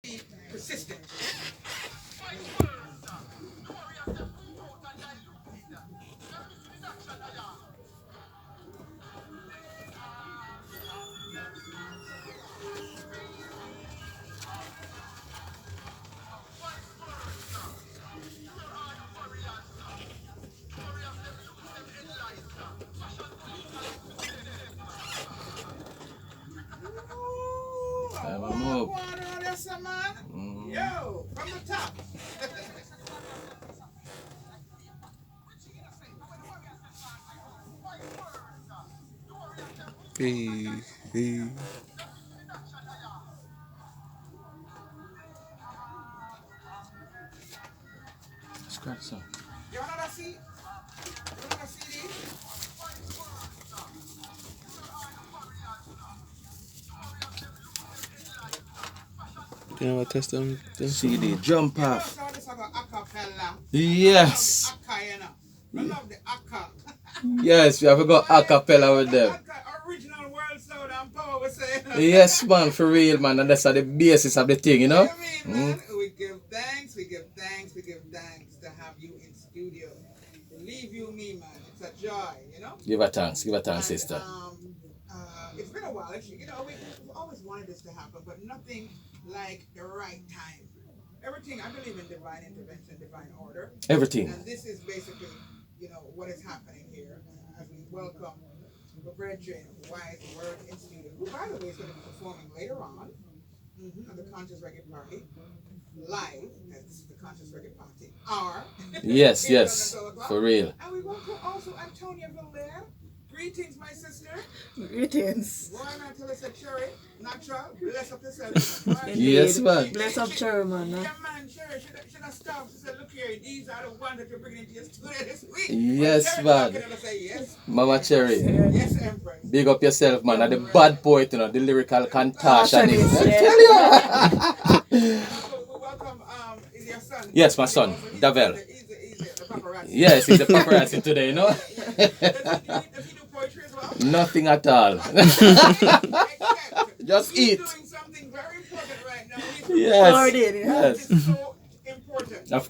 Be persistent. Have a What move. water on this, man? Yo, from the top. Hey, hey. Scratch some. You want another seat? You want another CD? You know what test them? CD jump You know, off. so this is a acapella. Yes. Akka, you know. I love the akka. Yes, we have got a cappella with them. Akka, original world sound and power, we say. Yes, man, for real, man. And that's the basis of the thing, you know? I mean, man, we give thanks to have you in studio. Believe you me, man, it's a joy, you know? Give her thanks, And, sister. it's been a while, actually. You know, we've always wanted this to happen, but nothing like the right time. Everything, I believe in divine intervention, divine order. Everything. And this is basically, you know, what is happening here as we welcome the brethren, Wise Wurdz in studio, who, by the way, is going to be performing later on at the Conscious Reggae Party, live, as this is the Conscious Reggae Party, hour. Yes, Here yes, on the 12 o'clock. for real. And we welcome also Antonia Valaire. Greetings, my sister. Greetings. Boy, man, tell us a cherry, natural, bless up yourself. Man. Yes, man. Bless up Cherry, man. Yeah, man, cherry, should have stopped. She said, look here, these are the ones that you're bringing into your studio this week. Yes, Cherry man. talking, and I say, yes. Mama Cherry. Yes, Empress. Big up yourself, man. And the bad poet, you know, the lyrical contortionist. Contortionist, I yeah. tell you. We welcome, is your son? Yes, my son, Davel. He's the paparazzi. Yes, he's a paparazzi today, you know? Does he do poetry as well? Nothing at all. Except Just he's eat. doing something very important right now. He's Yes. Already, yeah. Yes. It's so important. Of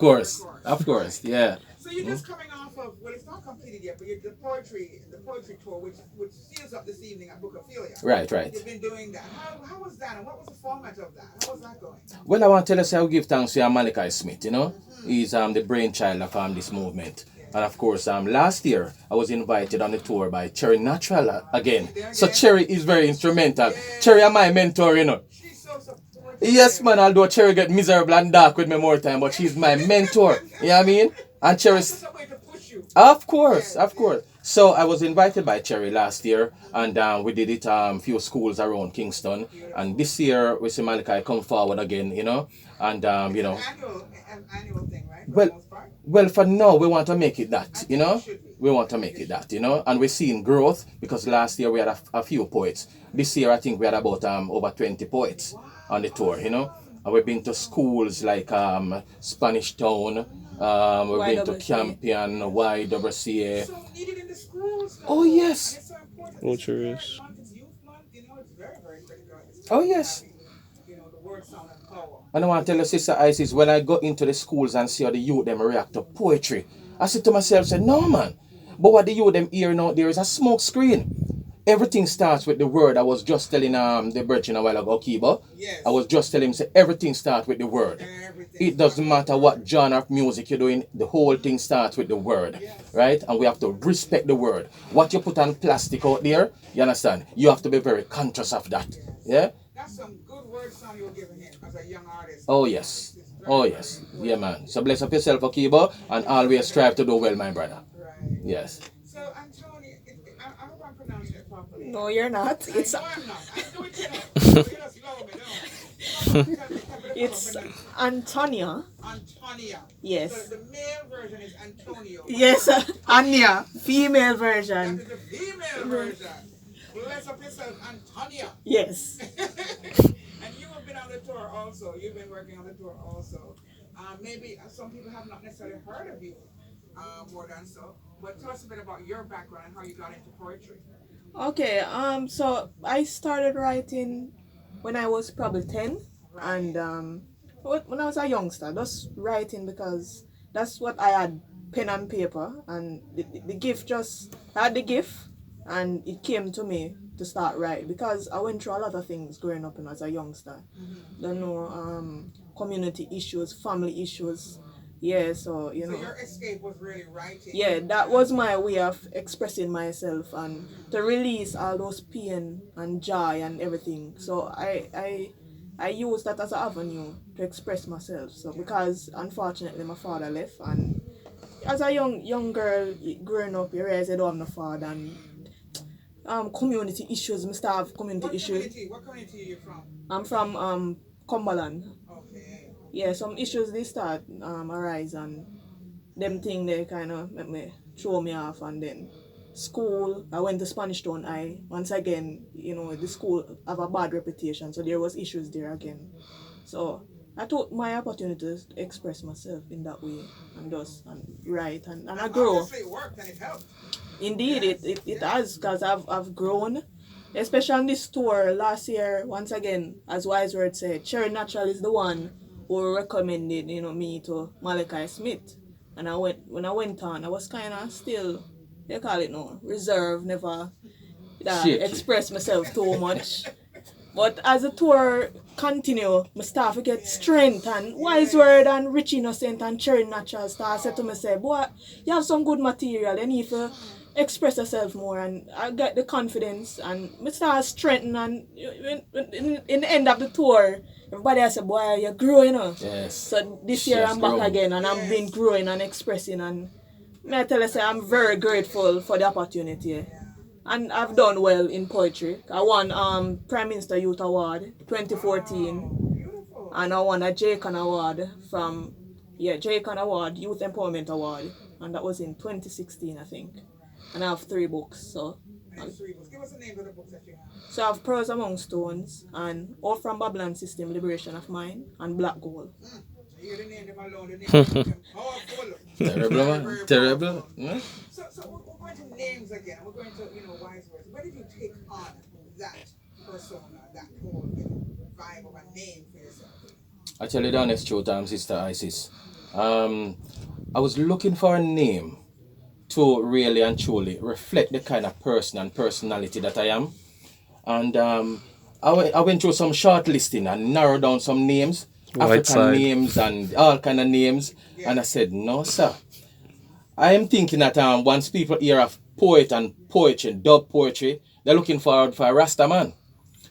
course, yeah. So you're just coming off of, well, it's not completed yet, but you're the poetry tour, which seals up this evening at Ophelia. Right, right. You've been doing that. How was that, and what was the format of that? How was that going? Well, I want to tell us how we give thanks to Malachi Smith, you know? He's the brainchild of this movement. And of course, last year, I was invited on the tour by Cherry Natural again. So Cherry is very instrumental. Cherry is my mentor, you know. She's so supportive. Yes, man, although Cherry get miserable and dark with me more time, but she's my mentor. You know what I mean? And Cherry's... Just a way to push you. Of course. So I was invited by Cherry last year, and we did it few schools around Kingston. And this year we see Malachi come forward again, you know, and you know. Annual thing, right? For the most part? Well, for now we want to make it that, you know. We want to make it that, you know, and we're seeing growth because last year we had a few poets. This year I think we had about over 20 poets on the tour, you know. And we've been to schools like Spanish Town. We've been to YWCA. Campion, YWCA. So needed in the schools. Oh, yes. And it's so important. Ultra-rich. It's youth month, you know, it's very, very critical. It's Oh, yes. having, you know, the word sound and power. And I want to tell you, Sister Isis, when I go into the schools and see how the youth them react to poetry, I say to myself, say, no man. But what the youth them hearing out there is a smoke screen. Everything starts with the word. I was just telling the virgin a while ago, Kiba. Yes. I was just telling him, say, everything starts with the word. Everything. It doesn't matter what genre of music you're doing, the whole thing starts with the word, right? And we have to respect the word. What you put on plastic out there, you understand? You have to be very conscious of that, yeah? That's some good word sound you're giving him as a young artist. Oh, yes. Oh, yes. Yeah, man. So bless up yourself, Akiba, and always strive to do well, my brother. Right. Yes. So, Antonia, I hope I'm pronouncing it properly. No, you're not. It's No, I'm not. I do it to you. You just love me, don't it's Antonia. Antonia. Yes. So the male version is Antonio. Yes, Anya, female That version. is the female version. Bless up yourself, Antonia. Yes. And you have been on the tour also. You've been working on the tour also. Maybe some people have not necessarily heard of you more than so. But tell us a bit about your background and how you got into poetry. Okay. So I started writing when I was probably 10. And when I was a youngster, just writing because that's what I had, pen and paper, and the gift just, I had the gift, and it came to me to start writing because I went through a lot of things growing up as a youngster. Don't know, community issues, family issues. Yeah, so you know. So your escape was really writing. Yeah, that was my way of expressing myself and to release all those pain and joy and everything. So I use that as an avenue to express myself. So because unfortunately my father left, and as a young girl growing up, you realize I don't have no father, and community issues. I still have community issues. What community are you from? I'm from Cumberland. Okay. Yeah, some issues they start arise, and them thing they kind of make me throw me off. And then school, I went to Spanish Town. I once again, you know, the school have a bad reputation, so there was issues there again. So I took my opportunities to express myself in that way and write and I grow. Obviously it worked and it helped. Indeed, yes, it has, because I've grown, especially on this tour last year. Once again, as Wise Wurdz said, Cherry Natural is the one who recommended me to Malachi Smith, and when I went on, I was kind of still, they call it no, reserved, never express myself too much. But as the tour continue, my start to get strength, and Wise Wurdz and Rich Innocent and Cherry Natural start said to me, say, boy, you have some good material, you need to express yourself more, and I get the confidence, and I start strengthening, and in the end of the tour, everybody has said, boy, you're growing, Yes. So this year I'm back again, and I'm been growing and expressing, and may I tell you, say, I'm very grateful for the opportunity. And I've done well in poetry. I won Prime Minister Youth Award 2014, and I won a Jacon Award from Jacon Award, Youth Empowerment Award, and that was in 2016, I think. And I have 3 books. So give us the names of the books that you have. So I have Pearls Among Stones, and All from Babylon System, Liberation of Mind, and Black Gold. You hear the name them alone, the name them powerful. Terrible, man. Terrible. Yeah? So we're going to names again. We're going to, Wise Wurdz. Where did you take on that persona, that whole vibe of a name for yourself? I tell you the honest truth, Sister Isis. I was looking for a name to really and truly reflect the kind of person and personality that I am. And I went through some shortlisting and narrowed down some names, African names and all kind of names. Yeah. And I said, no, sir. I am thinking that once people hear of poet and poetry, dub poetry, they're looking forward for a Rasta man.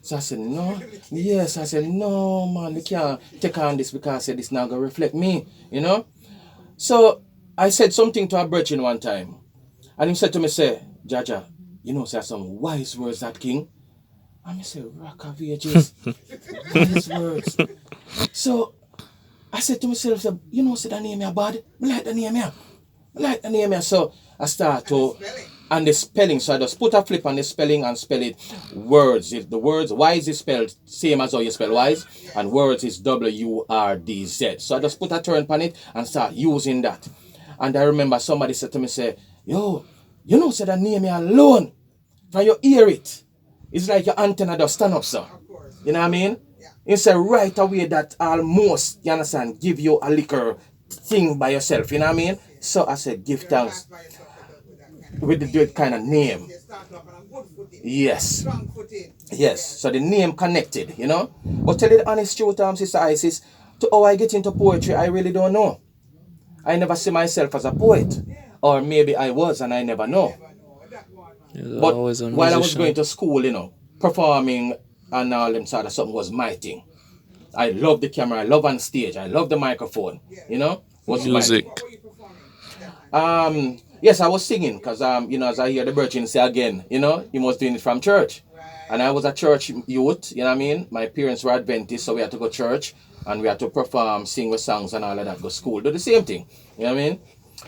So I said, no. Yes, I said, no, man, we can't take on this because I said, this not going to reflect me, So I said something to a brethren one time. And he said to me, say, Jaja, say some wise words that king. And I said, Rock of Ages, wise words. So I said to myself, say the name here bad? I like the name here. So I start to, and the spelling, so I just put a flip on the spelling and spell it words. The words, wise is spelled same as how you spell wise, and words is WURDZ. So I just put a turn on it and start using that. And I remember somebody said to me, say, yo, say the name here alone, when you hear it, it's like your antenna does stand up, sir. You know what I mean? Yeah. It's a right away that almost, you understand, give you a liquor thing by yourself, you know what I mean? So I said, give thanks with the kind of name. Yes. Yes. So the name connected, But tell you the honest truth, Sister Isis, to how I get into poetry, I really don't know. I never see myself as a poet. Or maybe I was and I never know. But while I was going to school, performing and all them sort of something was my thing. I love the camera, I love on stage, I love the microphone, Was music. Yes, I was singing because as I hear the virgin say again, he was doing it from church. And I was a church youth, you know what I mean? My parents were Adventists, so we had to go to church and we had to perform, sing with songs and all of that, go to school, do the same thing. You know what I mean?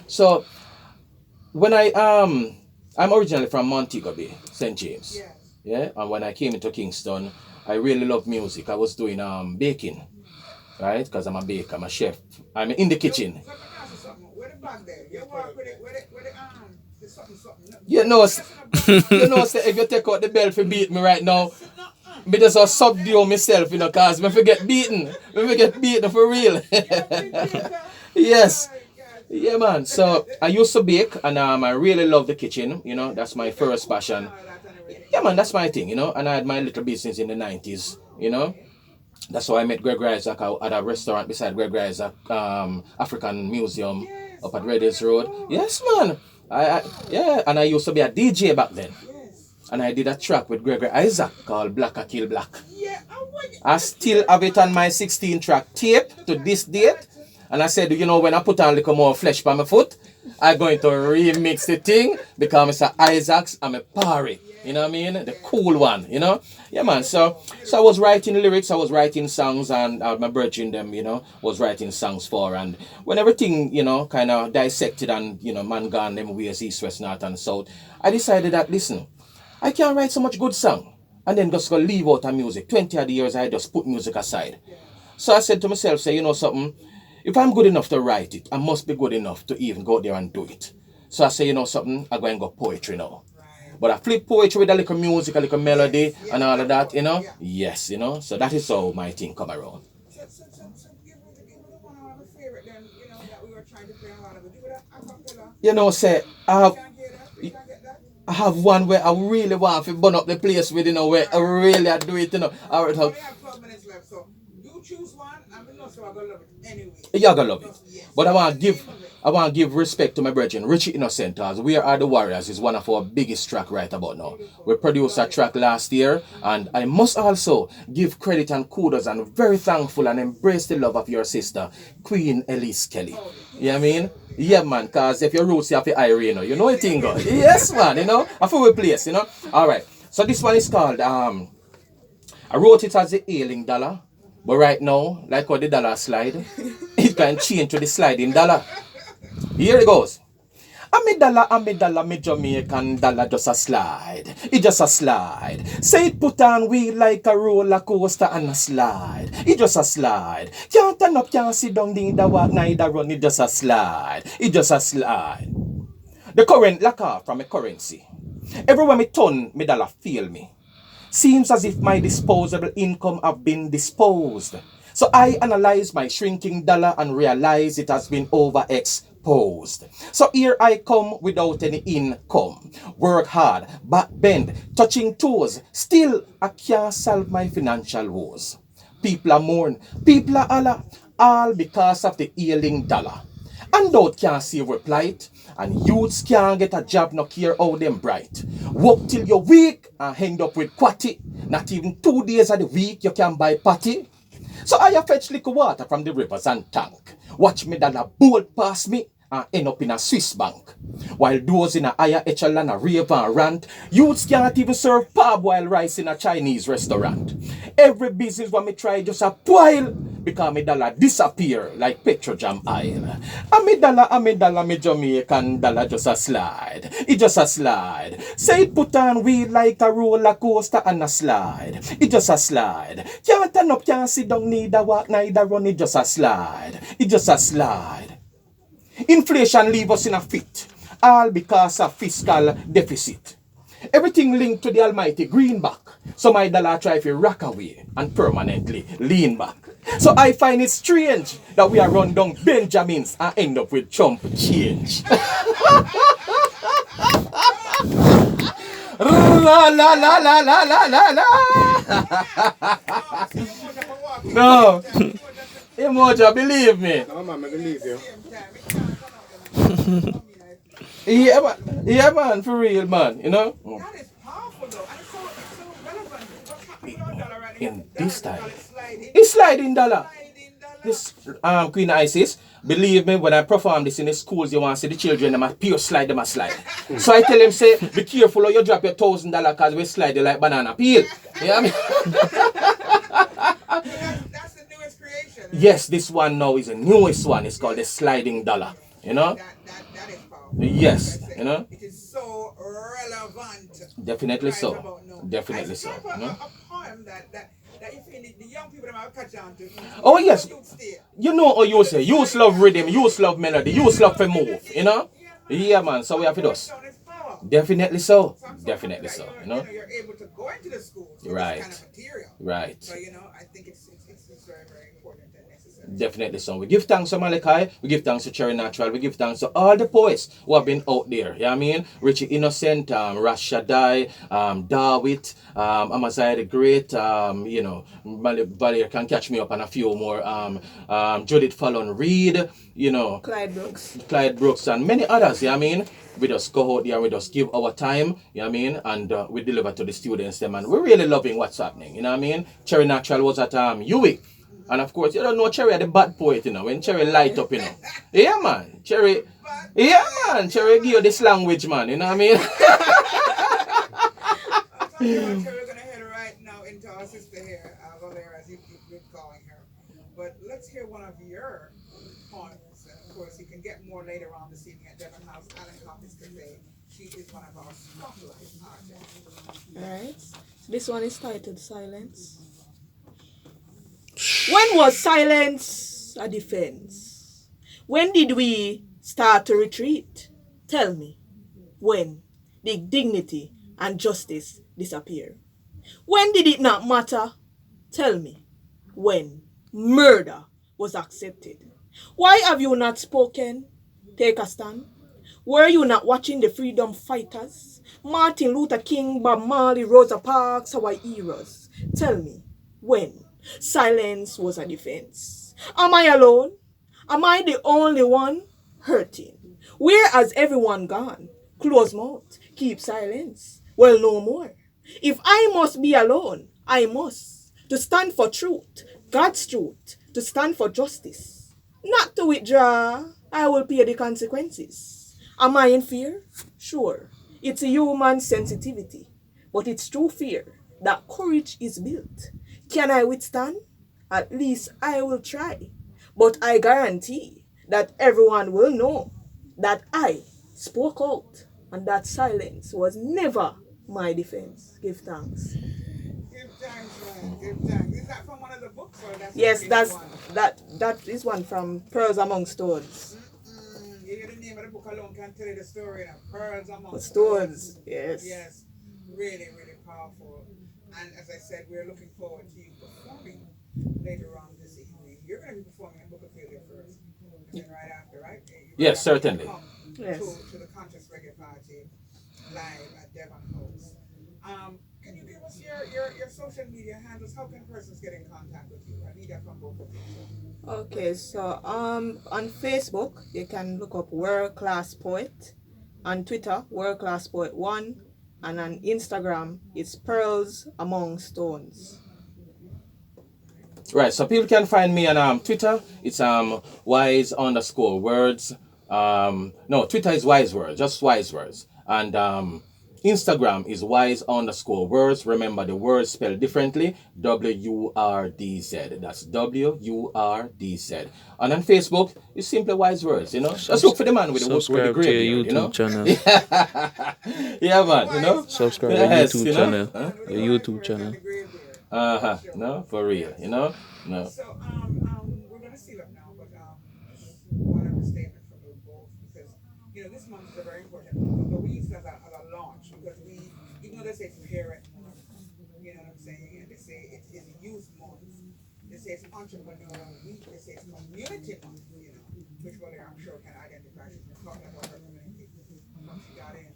So when I'm originally from Montego Bay, St. James. Yes. Yeah. And when I came into Kingston, I really love music. I was doing baking, right? Because I'm a baker, I'm a chef. I'm in the kitchen. If you take out the bell for beat me right now, me just subdue myself, you know, cause me forget beaten. Me forget beaten for real. Yes. Yeah, man. So I used to bake, and I really love the kitchen. You know, that's my first passion. Yeah, man, that's my thing. You know, and I had my little business in the 90s. You know, that's how I met Gregory Isaac at a restaurant beside Gregory Isaac African Museum up at Redis Road. Yes, man. Yeah, and I used to be a DJ back then. And I did a track with Gregory Isaac called Black a Kill Black. I still have it on my 16-track tape to this date. And I said, you know, when I put on a little more flesh by my foot, I'm going to remix the thing because Mr. Isaacs, I'm a party. You know what I mean? The cool one, you know? Yeah, man. So I was writing lyrics, I was writing songs, and my brethren them, you know, was writing songs for. And when everything, you know, kind of dissected and, you know, man gone them ways, east, west, north, and south, I decided that, listen, I can't write so much good song and then just go leave out of music. 20 odd years, I just put music aside. So I said to myself, say, you know something, if I'm good enough to write it, I must be good enough to even go there and do it. So I say, you know something, I'm going to go poetry now. But I flip poetry with a little music, a little melody, and all of that, you know? Yes, you know? So that is how my thing come around. So give me one of our favorite then, you know, that we were trying to play a while ago. Do that a cappella. You know, say, You can't hear that? You can't get that? I have one where I really want to burn up the place with, you know, where I really do it, you know. All right, We only have 12 minutes left, so you choose one, and we know so I'm going to love it anyway. you're gonna love it. Yes. But I want to give respect to my brethren, Richie Innocent, as We Are the Warriors is one of our biggest track right about now. We produced a track last year, and I must also give credit and kudos and very thankful and embrace the love of your sister, Queen Elise Kelly. You know what I mean? Yeah, man, because if you're roots, you have to Irene, you know it, Tingo. Yes, man, you know, I feel we place, you know. All right, so this one is called, I wrote it as the ailing dollar, but right now, like how the dollar slide, it can change to the sliding dollar. Here it goes. A me dollar, me Jamaican dollar just a slide. It just a slide. Say it put on wheel like a roller coaster and a slide. It just a slide. Can't turn up, can't sit down, neither walk, neither run. It just a slide. It just a slide. The current lock off from a currency. Everywhere me turn, me dollar feel me. Seems as if my disposable income have been disposed. So I analyze my shrinking dollar and realize it has been overexposed. So here I come without any income. Work hard, back bend, touching toes. Still, I can't solve my financial woes. People are mourn, people are holler, all because of the ailing dollar. And out can't see our plight, and youths can't get a job, no care how them bright. Work till you're weak and end up with quatty. Not even 2 days of the week you can buy patty. So I fetch liquor water from the rivers and tank. Watch me dollar bolt past me and end up in a Swiss bank. While those in a higher echelon a rave and rant, youths can't even serve parboiled rice in a Chinese restaurant. Every business when me try just a spoil because me dollar disappear like petrojam oil. A me dollar, me Jamaican dollar just a slide. It just a slide. Say it put on wheel like a roller coaster and a slide. It just a slide. Can't turn up, can't sit down, neither walk, neither run. It just a slide. It just a slide. Inflation leave us in a fit, all because of fiscal deficit. Everything linked to the almighty greenback. So my dollar try to rock away and permanently lean back. So I find it strange that we are run down Benjamins and end up with chump change. La la la la la la la la. No. Emoja, believe me. No, man, I believe you. Yeah, man, for real, man, you know? That is powerful though, and it's so relevant. What's happening with our dollar right now? In this Dollar time. is sliding. It's sliding dollar. Sliding dollar. This Queen Isis, believe me, when I perform this in the schools, you want to see the children, them a pure slide, them a slide. So I tell them, say, be careful or you drop your $1,000 because we slide you like banana peel. You know what I mean? That's the newest creation. Yes, this one now is the newest one. It's called the sliding dollar. You know? That is powerful. Yes, Like I said, you know? it is so relevant. Definitely Right so. about now. Definitely I so. struck You know? a poem that you feel the young people that might catch on to. Oh, yes. Youth stay. You know how you say, you love rhythm, you love melody, you love to move, you know? Yeah, man, so we have to do this. It's power. Definitely so. So Definitely that so. you're, You know. you're able to go into the schools with Right. this kind of material. Right. So I think it's very, very important and necessary. Definitely so. We give thanks to Malachi, we give thanks to Cherry Natural, we give thanks to all the poets who have been out there. You know what I mean? Richie Innocent, Rashadai, Darwit, Amaziah the Great, Valaire can catch me up on a few more. Judith Fallon Reed, Clyde Brooks, and many others. You know what I mean? We just go out there, we just give our time, you know what I mean, and we deliver to the students them, and we're really loving what's happening, you know what I mean. Cherry Natural was at UWI, and of course, you don't know Cherry are the bad poet, when Cherry light up, Yeah, man, Cherry give you this language, man, you know what I mean. We're gonna head right now into our sister here, Valaire, as you've been calling her. But let's hear one of your poems. And of course, you can get more later on this evening at Devon House, Alan Coffee's Cafe. She is one of our spotlight artists. Alright. This one is titled Silence. When was silence a defense? When did we start to retreat? Tell me. When did dignity and justice disappear? When did it not matter? Tell me. When murder was accepted? Why have you not spoken? Take a stand. Were you not watching the freedom fighters? Martin Luther King, Bob Marley, Rosa Parks, our heroes. Tell me, when silence was a defense? Am I alone? Am I the only one hurting? Where has everyone gone? Close mouth, keep silence. Well, no more. If I must be alone, I must. To stand for truth, God's truth, to stand for justice. Not to withdraw, I will pay the consequences. Am I in fear? Sure. It's a human sensitivity, but it's through fear that courage is built. Can I withstand? At least I will try. But I guarantee that everyone will know that I spoke out and that silence was never my defense. Give thanks. Give thanks, man. Give thanks. Is that from one of the books or that's Yes, one? that is one from Pearls Among Stones. You hear the name of the book alone can tell you the story of Pearls Among Stones, yes. Yes, really, really powerful. And as I said, we're looking forward to you performing later on this evening. You're going to be performing at Book of Failure first, and then right after, right? Yes, certainly. Yes. To the Conscious Reggae Party live at Devon House. Can you give us your social media handles? How can persons get in contact with you? I need that from both of you. Okay, so on Facebook you can look up World Class Poet, on Twitter World Class Poet 1, and on Instagram it's Pearls Among Stones. Right, so people can find me on Twitter. It's Wise_Wurdz. No, Twitter is Wise Wurdz, just Wise Wurdz. And Instagram is Wise_Wurdz. Remember the words spelled differently. WURDZ. That's WURDZ. And on Facebook, it's simply Wise Wurdz, Just look for the man with the Subscribe with to the your gray YouTube beard, channel. Yeah, man, Subscribe Yes, to your YouTube channel. Your YouTube channel. No, for real, No. So, we're going to seal up now, but one other statement from you both, because, this month is a very important month, but we use it as a launch, because even though they say it's parent month, you know what I'm saying, and they say it is youth month, they say it's entrepreneurial week, they say it's community month, which Valaire, I'm sure, can identify. She's been talking about her community once she got in.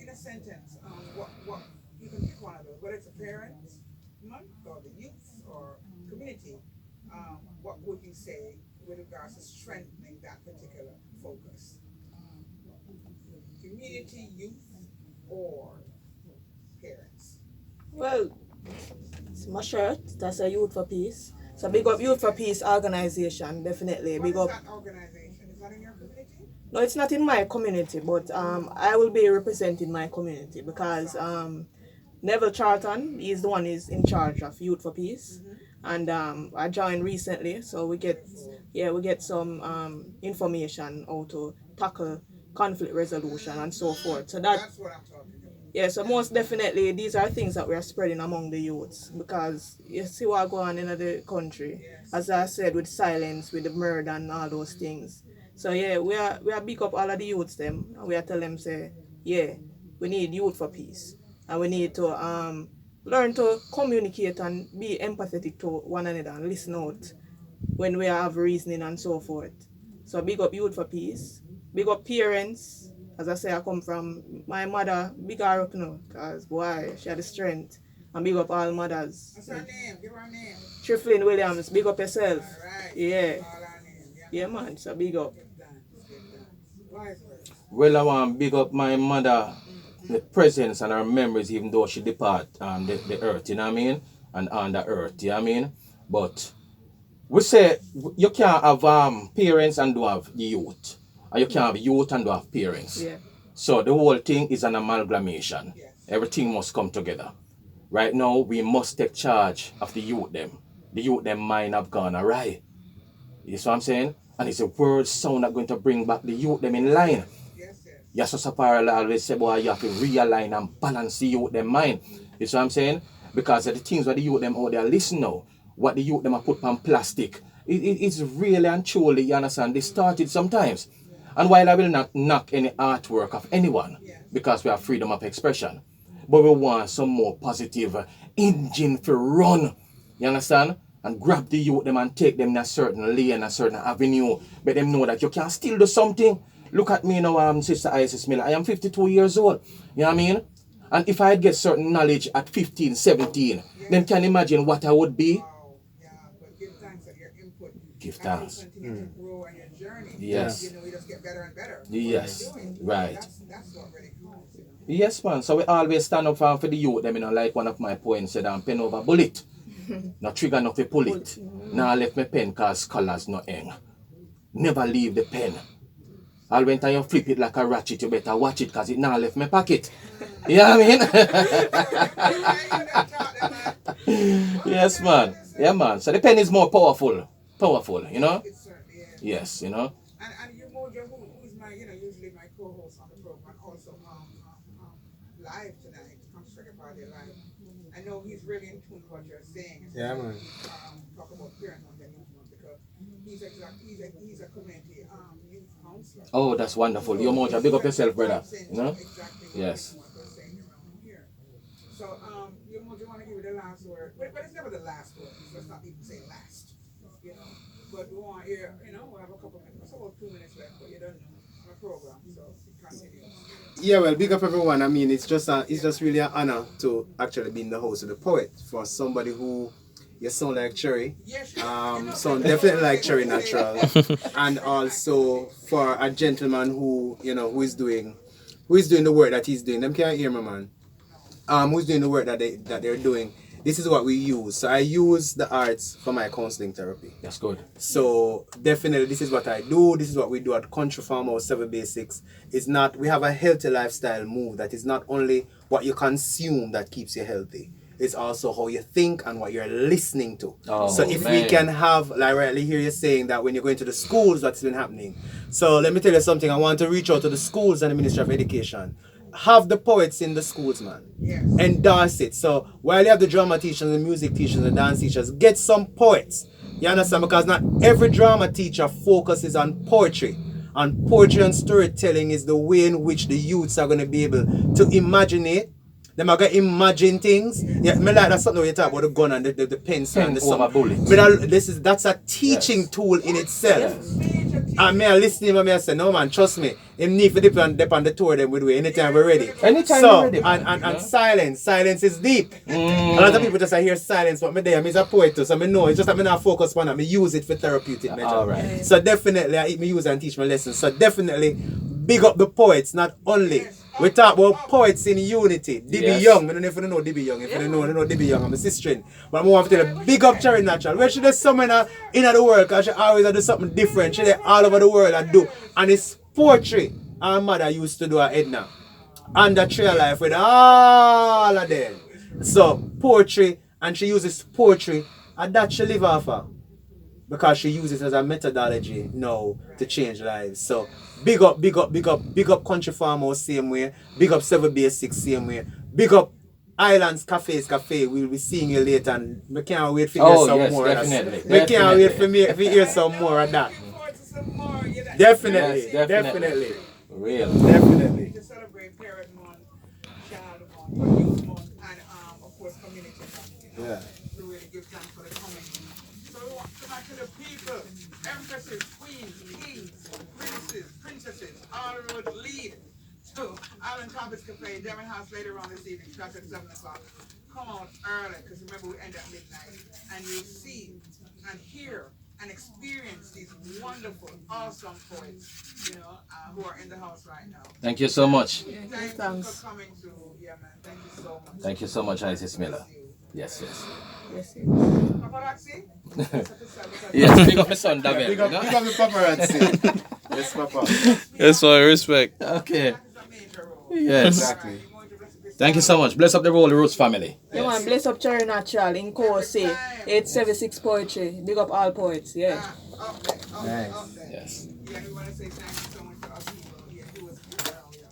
In a sentence, what you can pick one of those, whether it's a parent month or the youth or community, what would you say with regards to strengthening that particular focus? Community, youth, or parents? Well, it's my shirt. That's a Youth for Peace. So big up Youth for Peace organization, definitely. Big up. What is that organization? Is that in your community? No, it's not in my community, but I will be representing my community because Neville Charlton is the one who's in charge of Youth for Peace, and I joined recently, so we get some information how to tackle conflict resolution and so forth. So that's what I'm talking about. Yeah, so most definitely these are things that we are spreading among the youths, because you see what going on in the country, as I said, with silence, with the murder and all those things. So yeah, we are big up all of the youths them, and we are tell them say yeah, we need youth for peace. And we need to learn to communicate and be empathetic to one another and listen out when we have reasoning and so forth. So big up youth for peace. Big up parents. As I say, I come from my mother, big her up now, because boy, she had the strength. And big up all mothers. What's her name? Give her a name. Triflin Williams, big up yourself. Alright. Yeah. All our name. Yeah, man, so big up. Wise Wurdz. Well, I want to big up my mother, the presence and her memories, even though she depart the earth, you know what I mean? And on the earth, you know what I mean? But we say you can't have parents and don't have the youth. And you can't have youth and don't have parents. Yeah. So the whole thing is an amalgamation. Yes. Everything must come together. Right now, we must take charge of the youth them. The youth them mind have gone awry. You see what I'm saying? And it's a word sound that going to bring back the youth them in line. Yes, yes. Yes, so parallel always say, boy, you have to realign and balance the youth them mind. You see what I'm saying? Because of the things that the youth them out there listen now, what the youth them are put on plastic. It's really and truly, you understand, distorted sometimes. And while I will not knock any artwork of anyone, because we have freedom of expression, but we want some more positive engine to run. You understand? And grab the youth them and take them in a certain lane, a certain avenue. But them know that you can still do something. Look at me now, Sister Isis Miller. I am 52 years old. You know what I mean? And if I get certain knowledge at 15, 17, then can you imagine what I would be? Wow. Yeah, but give thanks for your input. Give As thanks. you continue to grow on your journey. Yes. You know, you just get better and better. Yes. What you're doing. Right. That's what really counts, you know. Yes, man. So we always stand up for the youth them, you know, like one of my poems said, pen over bullet. No trigger not to pull it. Now left my pen cause colors no hang. Never leave the pen. All when time you flip it like a ratchet, you better watch it cause it now left my pocket. You know what I mean? Yes, man. Yeah, man. So the pen is more powerful. Powerful, you know? It certainly is. Yes, you know? And you Mojo, who is my, usually my co-host on the program, also live tonight, Conscious Reggae Party Live. I know he's really in tune with what you're saying. Yeah, man. Talk about parent on the youth one because he's a community youth counselor. Oh, that's wonderful. You're Mojo. Big up yourself, brother. You know? Exactly Yes. what they're saying around here. So, you Mojo want to give it the last word, but it's never the last word. So let's not even say last. You know, but we want here, we have a couple minutes, about 2 minutes left, but you don't know our program, so continue. Yeah, well, big up everyone. I mean, it's just really an honor to actually be in the house of the poet for somebody who you sound like Cherry, Yes, sound definitely like Cherry Natural, and also for a gentleman who is doing the work that he's doing. Them can't hear me, man. Who's doing the work that they're doing. This is what we use. So I use the arts for my counseling therapy. That's good. So definitely this is what I do. This is what we do at Country Farm or 7 Basics. We have a healthy lifestyle move that is not only what you consume that keeps you healthy. It's also how you think and what you're listening to. Oh, so if man. we can have, like rightly hear you saying that when you're going to the schools, what's been happening. So let me tell you something. I want to reach out to the schools and the Ministry of Education. Have the poets in the schools, man. Yes. Endorse it. So while you have the drama teachers, the music teachers, the dance teachers, get some poets. You understand? Because not every drama teacher focuses on poetry. And poetry and storytelling is the way in which the youths are going to be able to imagine it. Them are going to imagine things. Yeah, me like that's something when you talk about the gun and the pencil and the over something. bullet. But that's a teaching tool in itself. And me I listen to him and I say, no man, trust me. Him need to dip on the tour them with we anytime we're ready. Anytime so, we're ready. And silence is deep. A lot of people just hear silence, but me there, I'm a poet too, so I know it's just that I not focus on it. I use it for therapeutic measure. All right. So definitely I use it and teach my lessons. So definitely big up the poets, not only. We talk about poets in unity. DB Yes. Young, I don't know if you know DB Young. If you don't know DB Young, I'm a sister. But I want to tell you, big up Cherry Natural. Where she does somewhere in the world, because she always do something different. She there all over the world and do. And it's poetry. Our mother used to do at Edna. And the trail life with all of them. So poetry, and she uses poetry, and that she live off of. Because she uses it as a methodology now to change lives. So big up Country Farmhouse same way. Big up 7 Basics same way. Big up Islands Cafe. We'll be seeing you later and we can't wait for hear some more. Definitely. We can't wait for me to hear some more of that. Definitely. Yes, definitely. Real. Definitely. To celebrate parents. for Youth Month and of course Community Month. You know, Yeah. to really give thanks for the community. So we want to back to the people, empresses, queens, kings, princesses, all roads lead to Island Campus Cafe, Devon House later on this evening, starts at 7 o'clock. Come on early, because remember we end at midnight, and you'll see and hear and experience these wonderful, awesome poets, you know, who are in the house right now. Thank you so much. Thank you for coming through. Yeah, man. Thank you so much. Thank you so much, Isis Miller. Yes, yes. Yes, yes. Paparazzi? Yes, big up my son, David. Big up the paparazzi. Yes, Papa. That's why respect. Okay. That is a major role. Yes. Exactly. Thank you so much. Bless up the Roll Roots family. Yeah, man, bless up Cherry Natural in Kose, 876 Poetry. Big up all poets, yeah. Up there, up there, up there. Yes. Yeah, we want to say thank you so much to our people. Yeah, who was here earlier.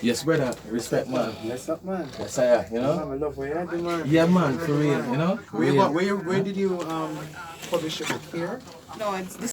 Yes, brother. Respect, man. Bless up, man. Yes, I am. You know? I love what you do, man. Yeah, man. For real. You know? Where did you publish your book here? No, it's